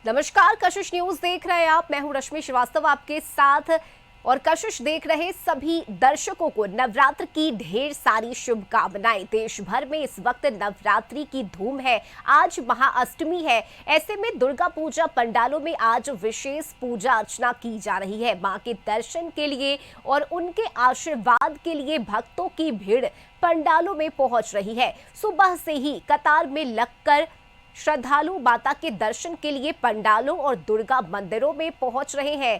नमस्कार, कशिश न्यूज देख रहे हैं आप। मैं हूं रश्मि श्रीवास्तव आपके साथ। और कशिश देख रहे सभी दर्शकों को नवरात्र की ढेर सारी शुभकामनाएं। देश भर में इस वक्त नवरात्रि की धूम है। आज महाअष्टमी है। ऐसे में दुर्गा पूजा पंडालों में आज विशेष पूजा अर्चना की जा रही है। मां के दर्शन के लिए और उनके आशीर्वाद के लिए भक्तों की भीड़ पंडालों में पहुंच रही है। सुबह से ही कतार में लगकर श्रद्धालु माता के दर्शन के लिए पंडालों और दुर्गा मंदिरों में पहुंच रहे हैं।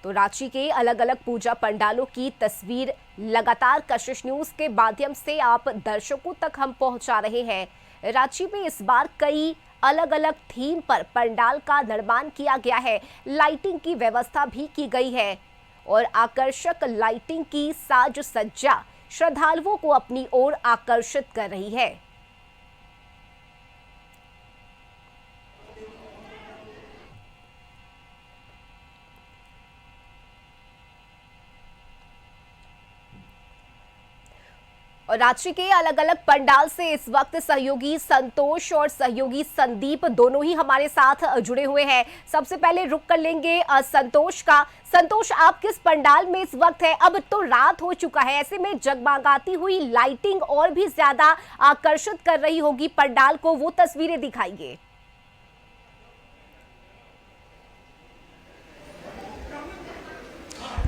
तो रांची के अलग अलग पूजा पंडालों की तस्वीर लगातार कशिश न्यूज के माध्यम से आप दर्शकों तक हम पहुंचा रहे हैं। रांची में इस बार कई अलग अलग थीम पर पंडाल का निर्माण किया गया है। लाइटिंग की व्यवस्था भी की गई है और आकर्षक लाइटिंग की साज सज्जा श्रद्धालुओं को अपनी ओर आकर्षित कर रही है। और रांची के अलग अलग पंडाल से इस वक्त सहयोगी संतोष और सहयोगी संदीप दोनों ही हमारे साथ जुड़े हुए हैं। सबसे पहले रुक कर लेंगे संतोष का। संतोष, आप किस पंडाल में इस वक्त है? अब तो रात हो चुका है, ऐसे में जगमगाती हुई लाइटिंग और भी ज्यादा आकर्षित कर रही होगी पंडाल को, वो तस्वीरें दिखाइए।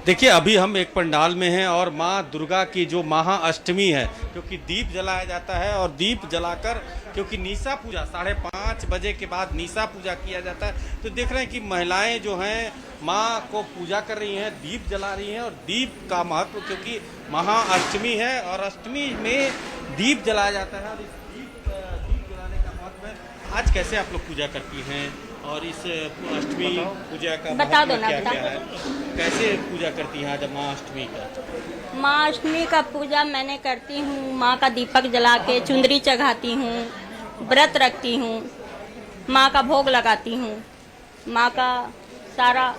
देखिए, अभी हम एक पंडाल में हैं और माँ दुर्गा की जो महाअष्टमी है, क्योंकि दीप जलाया जाता है और दीप जलाकर क्योंकि निशा पूजा 5:30 बजे के बाद निशा पूजा किया जाता है, तो देख रहे हैं कि महिलाएं जो हैं माँ को पूजा कर रही हैं, दीप जला रही हैं। और दीप का महत्व, क्योंकि महाअष्टमी है और अष्टमी में दीप जलाया जाता है और इस दीप जलाने का महत्व है। आज कैसे आप लोग पूजा करती हैं और इस अष्टमी पूजा का बता दो ना, क्या है? कैसे पूजा करती हैं आज माँ अष्टमी का? माँ अष्टमी का पूजा मैंने करती हूँ। माँ का दीपक जला के चुंदरी चढ़ाती हूँ, व्रत रखती हूँ, माँ का भोग लगाती हूँ, माँ का सारा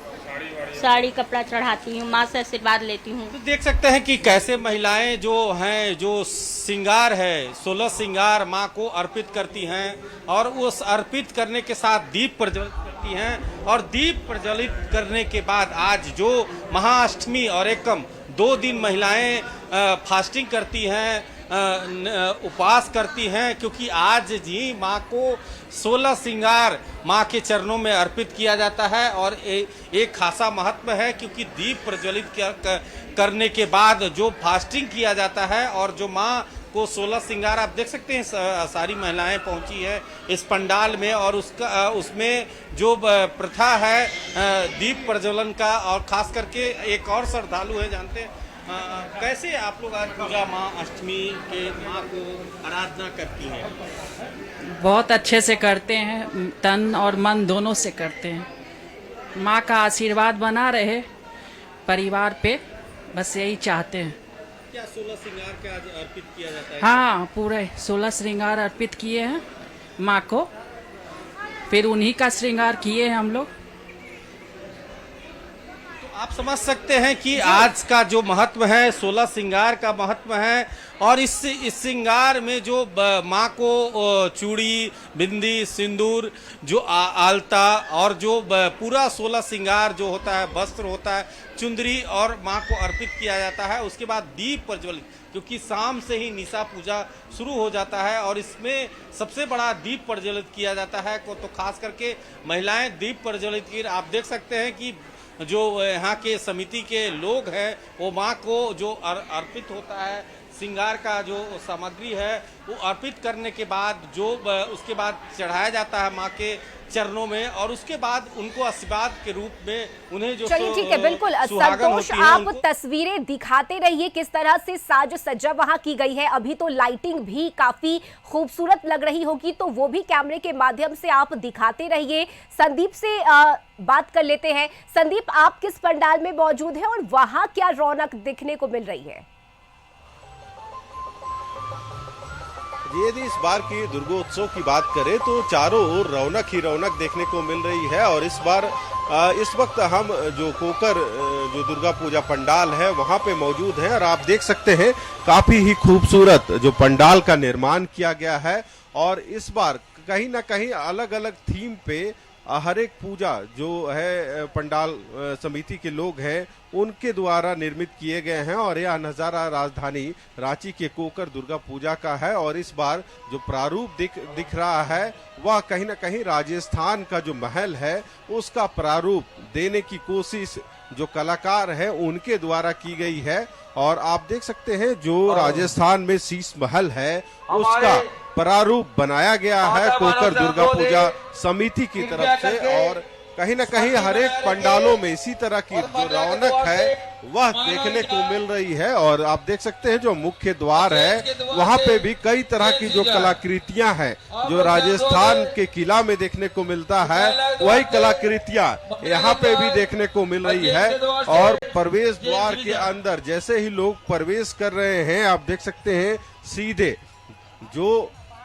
साड़ी कपड़ा चढ़ाती हूँ, माँ से आशीर्वाद लेती हूँ। तो देख सकते हैं कि कैसे महिलाएं जो हैं, जो श्रृंगार है 16 श्रृंगार माँ को अर्पित करती हैं और उस अर्पित करने के साथ दीप प्रज्वलित करती हैं। और दीप प्रज्वलित करने के बाद आज जो महाअष्टमी और एकम 2 दिन महिलाएं फास्टिंग करती हैं, उपवास करती हैं, क्योंकि आज जी माँ को 16 श्रृंगार माँ के चरणों में अर्पित किया जाता है। और एक खासा महत्व है, क्योंकि दीप प्रज्वलित करने के बाद जो फास्टिंग किया जाता है और जो माँ को 16 श्रृंगार, आप देख सकते हैं सारी महिलाएं पहुंची है इस पंडाल में। और उसमें जो प्रथा है दीप प्रज्वलन का, और खास करके एक और श्रद्धालु है, जानते हैं कैसे आप लोग आज पूजा माँ अष्टमी के माँ को आराधना करती हैं? बहुत अच्छे से करते हैं, तन और मन दोनों से करते हैं। माँ का आशीर्वाद बना रहे परिवार पे, बस यही चाहते हैं। क्या 16 श्रृंगार का आज अर्पित किया जाता है? हाँ, पूरे 16 श्रृंगार अर्पित किए हैं माँ को, फिर उन्हीं का श्रृंगार किए हैं हम लोग। आप समझ सकते हैं कि आज का जो महत्व है 16 श्रृंगार का महत्व है। और इस श्रृंगार में जो माँ को चूड़ी, बिंदी, सिंदूर, जो आलता और जो पूरा 16 श्रृंगार जो होता है, वस्त्र होता है, चुंदरी और माँ को अर्पित किया जाता है। उसके बाद दीप प्रज्वलित, क्योंकि शाम से ही निशा पूजा शुरू हो जाता है और इसमें सबसे बड़ा दीप प्रज्वलित किया जाता है। तो खास करके महिलाएं दीप प्रज्वलित की, आप देख सकते हैं कि जो यहाँ के समिति के लोग हैं वो माँ को जो अर्पित होता है श्रृंगार का जो सामग्री है वो अर्पित करने के बाद जो उसके बाद चढ़ाया जाता है माँ के चरणों में, और उसके बाद उनको आशीर्वाद के रूप में उन्हें जो चलिए ठीक है, बिल्कुल संतोष, आप तस्वीरें दिखाते रहिए किस तरह से साज सज्जा वहां की गई है। अभी तो लाइटिंग भी काफी खूबसूरत लग रही होगी, तो वो भी कैमरे के माध्यम से आप दिखाते रहिए। संदीप से बात कर लेते हैं। संदीप, आप किस पंडाल में मौजूद हैं और वहां क्या रौनक दिखने को मिल रही है? यदि इस बार की दुर्गोत्सव की बात करें तो चारों ओर रौनक ही रौनक देखने को मिल रही है। और इस बार इस वक्त हम जो कोकर जो दुर्गा पूजा पंडाल है वहां पे मौजूद हैं और आप देख सकते हैं काफी ही खूबसूरत जो पंडाल का निर्माण किया गया है। और इस बार कहीं ना कहीं अलग अलग थीम पे हर एक पूजा जो है पंडाल समिति के लोग हैं उनके द्वारा निर्मित किए गए हैं। और यह नज़ारा राजधानी रांची के कोकर दुर्गा पूजा का है। और इस बार जो प्रारूप दिख रहा है वह कहीं ना कहीं राजस्थान का जो महल है उसका प्रारूप देने की कोशिश जो कलाकार है उनके द्वारा की गई है। और आप देख सकते हैं जो राजस्थान में शीश महल है उसका प्रारूप बनाया गया है कोकर दुर्गा पूजा समिति की तरफ से। और कहीं ना कहीं हर एक पंडालों में इसी तरह की जो रौनक है वह देखने को मिल रही है। और आप देख सकते हैं जो मुख्य द्वार है वहां पे भी कई तरह की जो कलाकृतियां हैं जो राजस्थान के किला में देखने को मिलता है वही कलाकृतियां यहाँ पे भी देखने को मिल रही है। और प्रवेश द्वार के अंदर जैसे ही लोग प्रवेश कर रहे हैं आप देख सकते हैं सीधे जो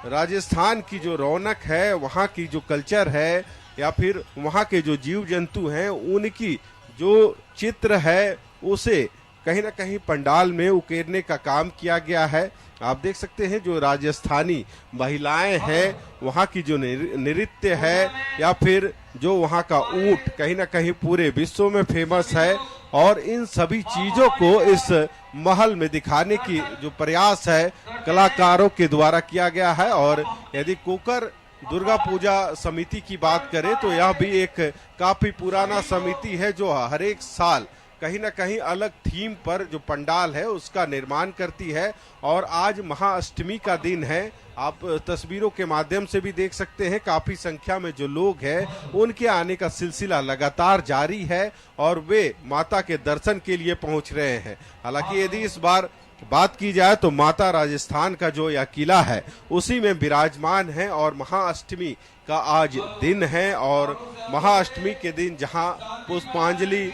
राजस्थान की जो रौनक है वहाँ की जो कल्चर है या फिर वहाँ के जो जीव जंतु हैं उनकी जो चित्र है उसे कहीं ना कहीं पंडाल में उकेरने का काम किया गया है। आप देख सकते हैं जो राजस्थानी महिलाएं हैं वहाँ की जो नृत्य है या फिर जो वहाँ का ऊंट कहीं ना कहीं पूरे विश्व में फेमस है। और इन सभी चीजों को इस महल में दिखाने की जो प्रयास है कलाकारों के द्वारा किया गया है। और यदि कोकर दुर्गा पूजा समिति की बात करें तो यह भी एक काफी पुराना समिति है जो हर एक साल कहीं ना कहीं अलग थीम पर जो पंडाल है उसका निर्माण करती है। और आज महाअष्टमी का दिन है, आप तस्वीरों के माध्यम से भी देख सकते हैं काफी संख्या में जो लोग हैं उनके आने का सिलसिला लगातार जारी है और वे माता के दर्शन के लिए पहुंच रहे हैं। हालांकि यदि इस बार बात की जाए तो माता राजस्थान का जो यह किला है उसी में विराजमान है और महाअष्टमी का आज दिन है। और महाअष्टमी के दिन जहां पुष्पांजलि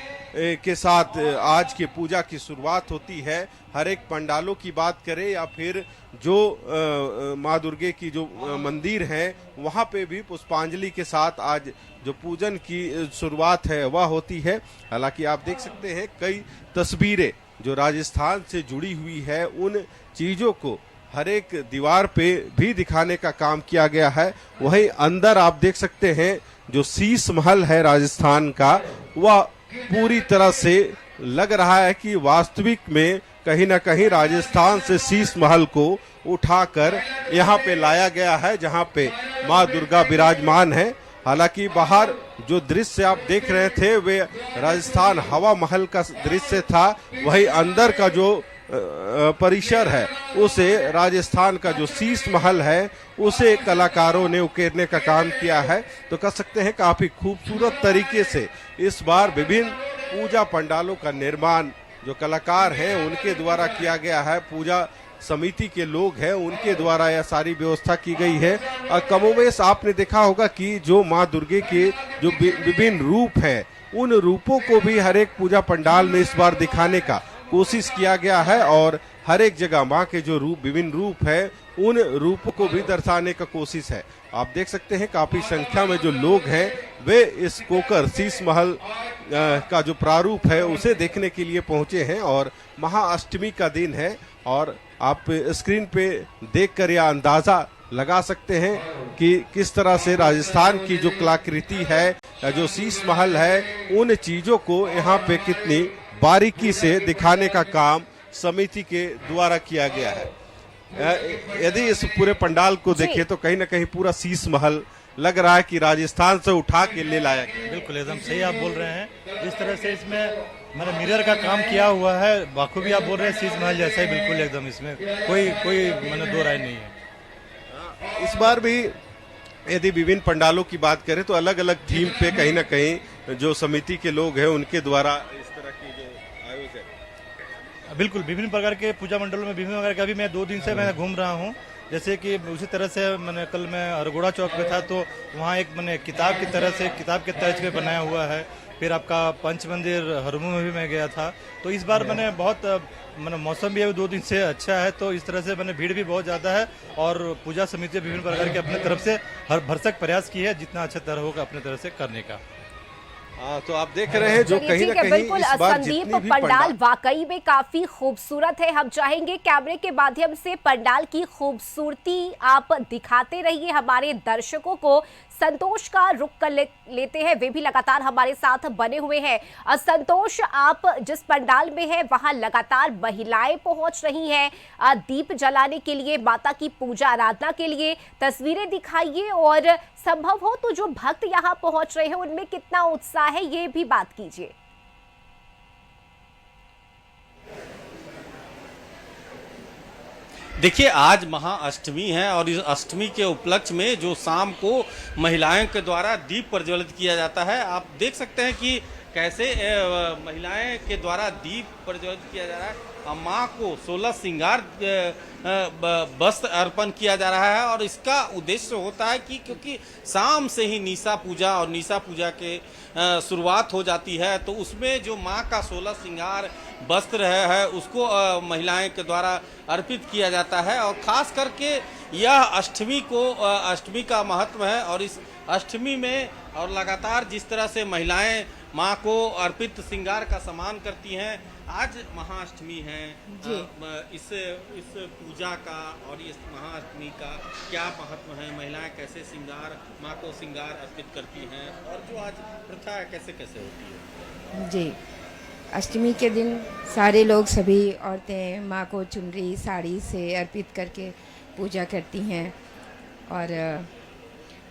के साथ आज के पूजा की शुरुआत होती है, हर एक पंडालों की बात करें या फिर जो माँ दुर्गे की जो मंदिर है वहाँ पे भी पुष्पांजलि के साथ आज जो पूजन की शुरुआत है वह होती है। हालांकि आप देख सकते हैं कई तस्वीरें जो राजस्थान से जुड़ी हुई है उन चीजों को हर एक दीवार पे भी दिखाने का काम किया गया है। वहीं अंदर आप देख सकते हैं जो शीश महल है राजस्थान का वह पूरी तरह से लग रहा है कि वास्तविक में कहीं ना कहीं राजस्थान से शीश महल को उठाकर यहाँ पे लाया गया है जहाँ पे माँ दुर्गा विराजमान है। हालांकि बाहर जो दृश्य आप देख रहे थे वे राजस्थान हवा महल का दृश्य था, वही अंदर का जो परिसर है उसे राजस्थान का जो शीश महल है उसे कलाकारों ने उकेरने का काम किया है। तो कह सकते हैं काफी खूबसूरत तरीके से इस बार विभिन्न पूजा पंडालों का निर्माण जो कलाकार हैं उनके द्वारा किया गया है। पूजा समिति के लोग हैं उनके द्वारा यह सारी व्यवस्था की गई है। और कमोवेश आपने देखा होगा कि जो माँ दुर्गे के जो विभिन्न रूप है उन रूपों को भी हर एक पूजा पंडाल में इस बार दिखाने का कोशिश किया गया है। और हर एक जगह माँ के जो रूप विभिन्न रूप है उन रूपों को भी दर्शाने का कोशिश है। आप देख सकते हैं काफी संख्या में जो लोग हैं वे इस कोकर शीश महल का जो प्रारूप है उसे देखने के लिए पहुंचे हैं। और महाअष्टमी का दिन है और आप स्क्रीन पे देखकर यह अंदाजा लगा सकते हैं कि किस तरह से राजस्थान की जो कलाकृति है जो शीश महल है उन चीजों को यहाँ पे कितनी बारीकी से दिखाने का काम समिति के द्वारा किया गया है। यदि इस पूरे पंडाल को देखें तो कहीं ना कहीं पूरा शीश महल लग रहा है कि राजस्थान से उठा के ले लाया गया। बिल्कुल एकदम सही आप बोल रहे हैं। जिस तरह से इसमें मैंने मिरर का काम किया हुआ है बाखूबी आप बोल रहे हैं शीश महल जैसा ही बिल्कुल एकदम इसमें कोई मैंने दो राय नहीं है। इस बार भी यदि विभिन्न पंडालों की बात करें तो अलग अलग थीम पे कहीं ना कहीं जो समिति के लोग हैं उनके द्वारा इस तरह की जो आयोजन बिल्कुल विभिन्न प्रकार के पूजा मंडलों में विभिन्न प्रकार के अभी मैं 2 दिन से मैं घूम रहा हूँ। जैसे कि उसी तरह से मैंने कल मैं अरगोड़ा चौक पे था तो वहाँ एक मैंने किताब की तरह से किताब के तर्ज पे बनाया हुआ है। फिर आपका पंच मंदिर हरमू में भी मैं गया था। तो इस बार मैंने बहुत मैंने मौसम भी 2 दिन से अच्छा है तो इस तरह से मैंने भीड़ भी बहुत ज़्यादा है और पूजा समिति विभिन्न प्रकार के अपने तरफ से हर भरसक प्रयास की है जितना अच्छा तरह होगा अपने तरफ से करने का। तो आप देख रहे हैं जो चलिए, कहीं ठीक ना है, कहीं बिल्कुल इस बार संदीप, जितनी भी पंडाल वाकई में काफी खूबसूरत है। हम चाहेंगे कैमरे के माध्यम से पंडाल की खूबसूरती आप दिखाते रहिए हमारे दर्शकों को। संतोष का रुख कर लेते हैं, वे भी लगातार हमारे साथ बने हुए हैं। संतोष, आप जिस पंडाल में हैं वहां लगातार महिलाएं पहुंच रही हैं दीप जलाने के लिए, माता की पूजा आराधना के लिए। तस्वीरें दिखाइए और संभव हो तो जो भक्त यहां पहुंच रहे हैं उनमें कितना उत्साह है ये भी बात कीजिए। देखिए, आज महाअष्टमी है और इस अष्टमी के उपलक्ष्य में जो शाम को महिलाओं के द्वारा दीप प्रज्वलित किया जाता है, आप देख सकते हैं कि कैसे महिलाएं के द्वारा दीप प्रज्वलित किया जा रहा है। माँ को 16 श्रृंगार वस्त्र अर्पण किया जा रहा है और इसका उद्देश्य होता है कि क्योंकि शाम से ही निशा पूजा और निशा पूजा के शुरुआत हो जाती है, तो उसमें जो माँ का 16 श्रृंगार वस्त्र है उसको महिलाएं के द्वारा अर्पित किया जाता है। और ख़ास करके यह अष्टमी का महत्व है और इस अष्टमी में और लगातार जिस तरह से महिलाएं माँ को अर्पित श्रृंगार का सम्मान करती हैं, आज महाअष्टमी है। इस पूजा का और इस महाअष्टमी का क्या महत्व है, महिलाएं कैसे श्रृंगार माँ को श्रृंगार अर्पित करती हैं और जो आज प्रथा है कैसे कैसे होती है? जी, अष्टमी के दिन सारे लोग, सभी औरतें माँ को चुनरी साड़ी से अर्पित करके पूजा करती हैं और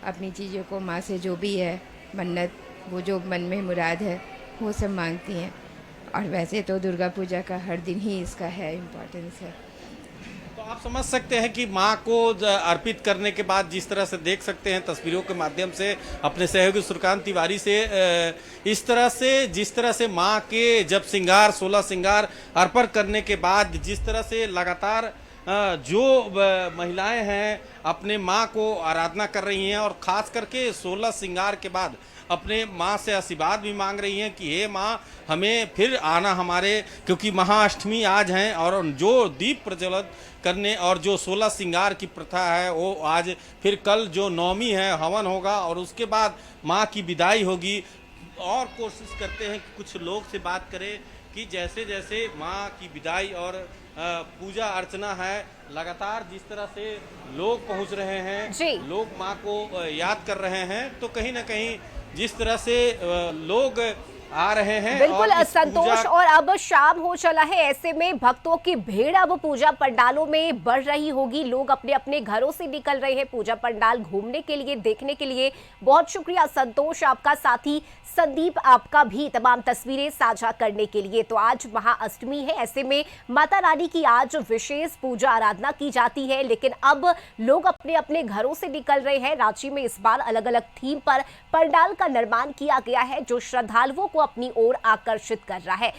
अपनी चीज़ों को माँ से जो भी है मन्नत, वो जो मन में मुराद है वो सब मांगती हैं। और वैसे तो दुर्गा पूजा का हर दिन ही इसका है इम्पोर्टेंस है। तो आप समझ सकते हैं कि माँ को अर्पित करने के बाद जिस तरह से देख सकते हैं तस्वीरों के माध्यम से अपने सहयोगी सूर्यकांत तिवारी से, इस तरह से जिस तरह से माँ के जब 16 श्रृंगार अर्पण करने के बाद जिस तरह से लगातार जो महिलाएं हैं अपने माँ को आराधना कर रही हैं और ख़ास करके 16 श्रृंगार के बाद अपने माँ से आशीर्वाद भी मांग रही हैं कि हे माँ हमें फिर आना हमारे, क्योंकि महाअष्टमी आज हैं और जो दीप प्रज्वलित करने और जो 16 श्रृंगार की प्रथा है वो आज फिर कल जो नवमी है हवन होगा और उसके बाद माँ की विदाई होगी। और कोशिश करते हैं कि कुछ लोग से बात करें कि जैसे जैसे माँ की विदाई और पूजा अर्चना है, लगातार जिस तरह से लोग पहुंच रहे हैं, लोग माँ को याद कर रहे हैं, तो कहीं ना कहीं जिस तरह से लोग आ रहे हैं। बिल्कुल और संतोष, और अब शाम हो चला है, ऐसे में भक्तों की भीड़ अब पूजा पंडालों में बढ़ रही होगी। लोग अपने अपने घरों से निकल रहे हैं पूजा पंडाल घूमने के लिए, देखने के लिए। बहुत शुक्रिया संतोष आपका, साथी संदीप आपका भी तमाम तस्वीरें साझा करने के लिए। तो आज महाअष्टमी है, ऐसे में माता रानी की आज विशेष पूजा आराधना की जाती है, लेकिन अब लोग अपने अपने घरों से निकल रहे हैं। रांची में इस बार अलग अलग थीम पर पंडाल का निर्माण किया गया है जो श्रद्धालुओं को अपनी ओर आकर्षित कर रहा है।